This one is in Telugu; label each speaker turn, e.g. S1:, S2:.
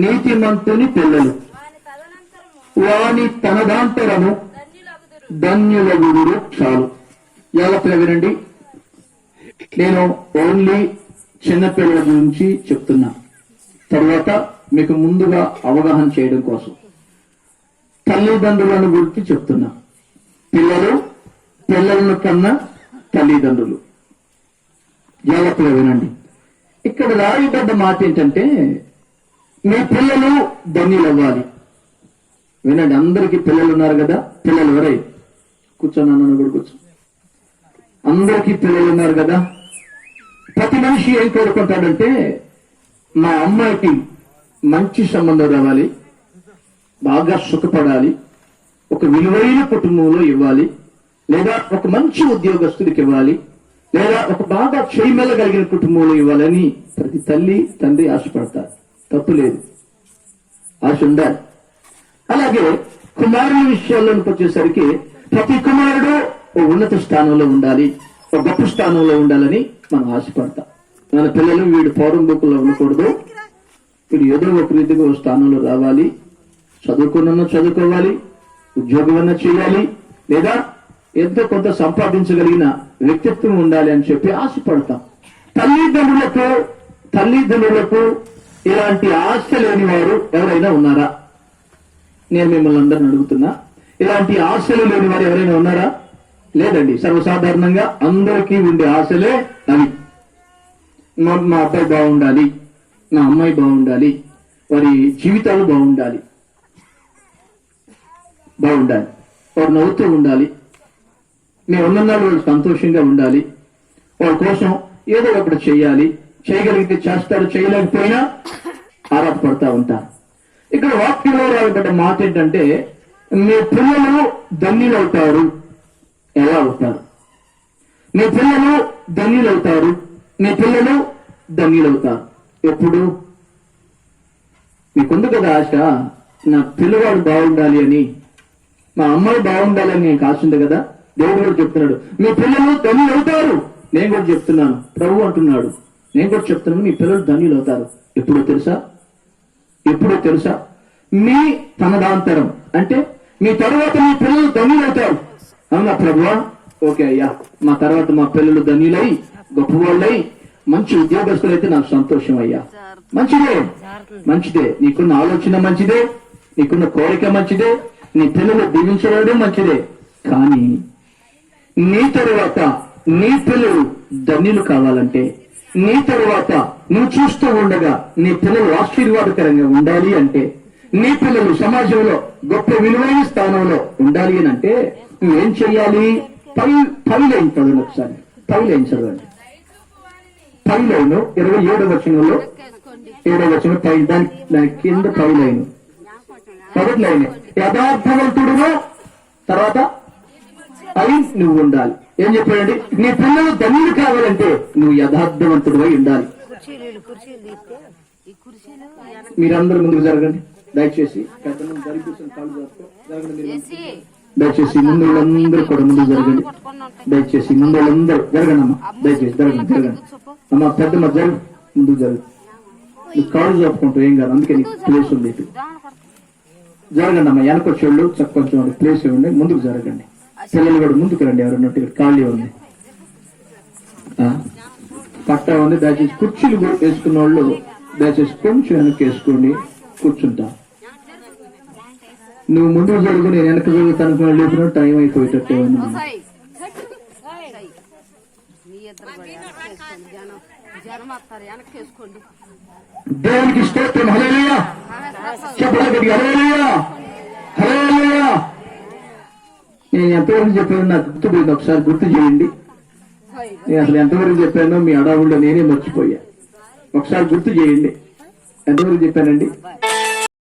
S1: నీతిమంతుని పిల్లలు వాని తనదాంతరము ధన్యులగుదురు. చాలు. జాగ్రత్తగా వినండి. నేను ఓన్లీ చిన్నపిల్లల గురించి చెప్తున్నా. తర్వాత మీకు ముందుగా అవగాహన చేయడం కోసం తల్లిదండ్రులను గురించి చెప్తున్నా. పిల్లలను కన్నా తల్లిదండ్రులు. జాగ్రత్తగా వినండి. ఇక్కడ రాయబడ్డ మాట ఏంటంటే మీ పిల్లలు ధన్యులవ్వాలి. వినండి, అందరికీ పిల్లలు ఉన్నారు కదా. పిల్లలు ఎవరై కూర్చొని అన్న కూడా కూర్చో. అందరికీ పిల్లలు ఉన్నారు కదా. ప్రతి మనిషి ఏం కోరుకుంటాడంటే మా అమ్మాయికి మంచి సంబంధం రావాలి, బాగా సుఖపడాలి, ఒక విలువైన కుటుంబంలో ఇవ్వాలి, లేదా ఒక మంచి ఉద్యోగస్తుడికి ఇవ్వాలి, లేదా ఒక బాగా చేయమెల్లగలిగిన కుటుంబంలో ఇవ్వాలని ప్రతి తల్లి తండ్రి ఆశపడతారు. తప్పు లేదు, ఆశ ఉండాలి. అలాగే కుమారుల విషయాల్లోకి వచ్చేసరికి ప్రతి కుమారుడు ఓ ఉన్నత స్థానంలో ఉండాలి, ఒక గొప్ప స్థానంలో ఉండాలని మనం ఆశపడతాం. మన పిల్లలు వీడు పౌరం బుక్కులో ఉండకూడదు, వీడు ఏదో ఒక రీతిగా ఓ స్థానంలో రావాలి, చదువుకోవాలి, ఉద్యోగం చేయాలి, లేదా ఎంతో కొంత సంపాదించగలిగిన వ్యక్తిత్వం ఉండాలి అని చెప్పి ఆశపడతాం. తల్లిదండ్రులకు ఇలాంటి ఆశ లేని వారు ఎవరైనా ఉన్నారా? నేను మిమ్మల్ని అందరిని అడుగుతున్నా, ఇలాంటి ఆశలు లేని వారు ఎవరైనా ఉన్నారా? లేదండి. సర్వసాధారణంగా అందరికీ ఉండే ఆశలే అవి. మా అబ్బాయి బాగుండాలి, నా అమ్మాయి బాగుండాలి, వారి జీవితాలు బాగుండాలి, వారు నవ్వుతూ ఉండాలి, మేము ఉన్ననాడు వాళ్ళు సంతోషంగా ఉండాలి, వాళ్ళ కోసం ఏదో ఒకటి చేయాలి, చేయగలిగితే చేస్తారు, చేయలేకపోయినా ఆరాటపడతా ఉంటారు. ఇక్కడ వాక్యంలో రాబడ్డ మాట ఏంటంటే మీ పిల్లలు ధన్యులవుతారు. ఎలా అవుతారు? మీ పిల్లలు ధన్యులవుతారు. ఎప్పుడు? మీకుంది కదా ఆశ, నా పిల్లవాడు బాగుండాలి అని, మా అమ్మాయి బాగుండాలని నీకు ఆశ ఉంది కదా. దేవుడు కూడా చెప్తున్నాడు మీ పిల్లలు ధన్యులవుతారు. నేను కూడా చెప్తున్నాను, ప్రభు అంటున్నాడు, నేను కూడా చెప్తున్నాను, మీ పిల్లలు ధన్యులవుతారు. ఎప్పుడో తెలుసా? మీ తనదాంతరం అంటే మీ తర్వాత మీ పిల్లలు ధన్యులవుతారు. అవునా ప్రభువా? ఓకే అయ్యా, మా తర్వాత మా పిల్లలు ధన్యులై గొప్పవాళ్ళై మంచి ఉద్యోగస్తులైతే నాకు సంతోషం అయ్యా. మంచిదే, నీకున్న ఆలోచన మంచిదే, నీకున్న కోరిక మంచిదే, నీ పిల్లలు దీవించడం మంచిదే. కానీ నీ తరువాత నీ పిల్లలు ధన్యులు కావాలంటే, నీ తరువాత నువ్వు చూస్తూ ఉండగా నీ పిల్లలు ఆశీర్వాదకరంగా ఉండాలి అంటే, నీ పిల్లలు సమాజంలో గొప్ప విలువైన స్థానంలో ఉండాలి అని అంటే నువ్వేం చెయ్యాలి? పైలైన్ చదవండి ఒకసారి. పైలైన్ చదవండి. పైలైన్ 27వ వచనంలో 7వ వచనం దాని కింద పైలైన్ మొదటి లైన్ యథార్థవంతుడును, తర్వాత అయి నువ్వు ఉండాలి. ఏం చెప్పాడండి? నీ పిల్లలు ధన్యులు కావాలంటే నువ్వు యథార్థవంతుడు అయి ఉండాలి. మీరందరూ ముందుకు జరగండి దయచేసి. దయచేసి ముందు వాళ్ళందరూ కూడా ముందుకు జరగండి. దయచేసి ముందు వాళ్ళందరూ జరగండి అమ్మా. దయచేసి జరగండి అమ్మా. పెద్దమ్మ జరుగు, ముందుకు జరుగు. నీ కాళ్ళు చెప్పుకుంటావు, ఏం కాదు, అందుకే నీకు ప్లేస్ ఉంది. జరగండి అమ్మా. వెనకొచ్చేళ్ళు కొంచెం ప్లేస్ ఇవ్వండి, ముందుకు జరగండి. పిల్లలు కూడా ముందుకు రండి. ఎవరన్నట్టు ఖాళీ ఉంది, పట్టా ఉంది. దయచేసి కుర్చీలు వేసుకున్న వాళ్ళు దయచేసి కొంచెం వెనక్కి వేసుకోండి, కూర్చుంటా. నువ్వు ముందుకు జరుగు, నేను వెనక జరుగుతాను. లేపిన టైం అయిపోయేటట్టే ఉంది. దేవునికి స్తోత్రం. హల్లెలూయా చెప్పండి. హల్లెలూయా హల్లెలూయా. నేను ఎంతవరకు చెప్పాను నాకు గుర్తుపోయింది, ఒకసారి గుర్తు చేయండి. నేను అసలు ఎంతవరకు చెప్పానో మీ అడావుల్లో నేనే మర్చిపోయా. ఒకసారి గుర్తు చేయండి. ఎంతవరకు చెప్పానండి?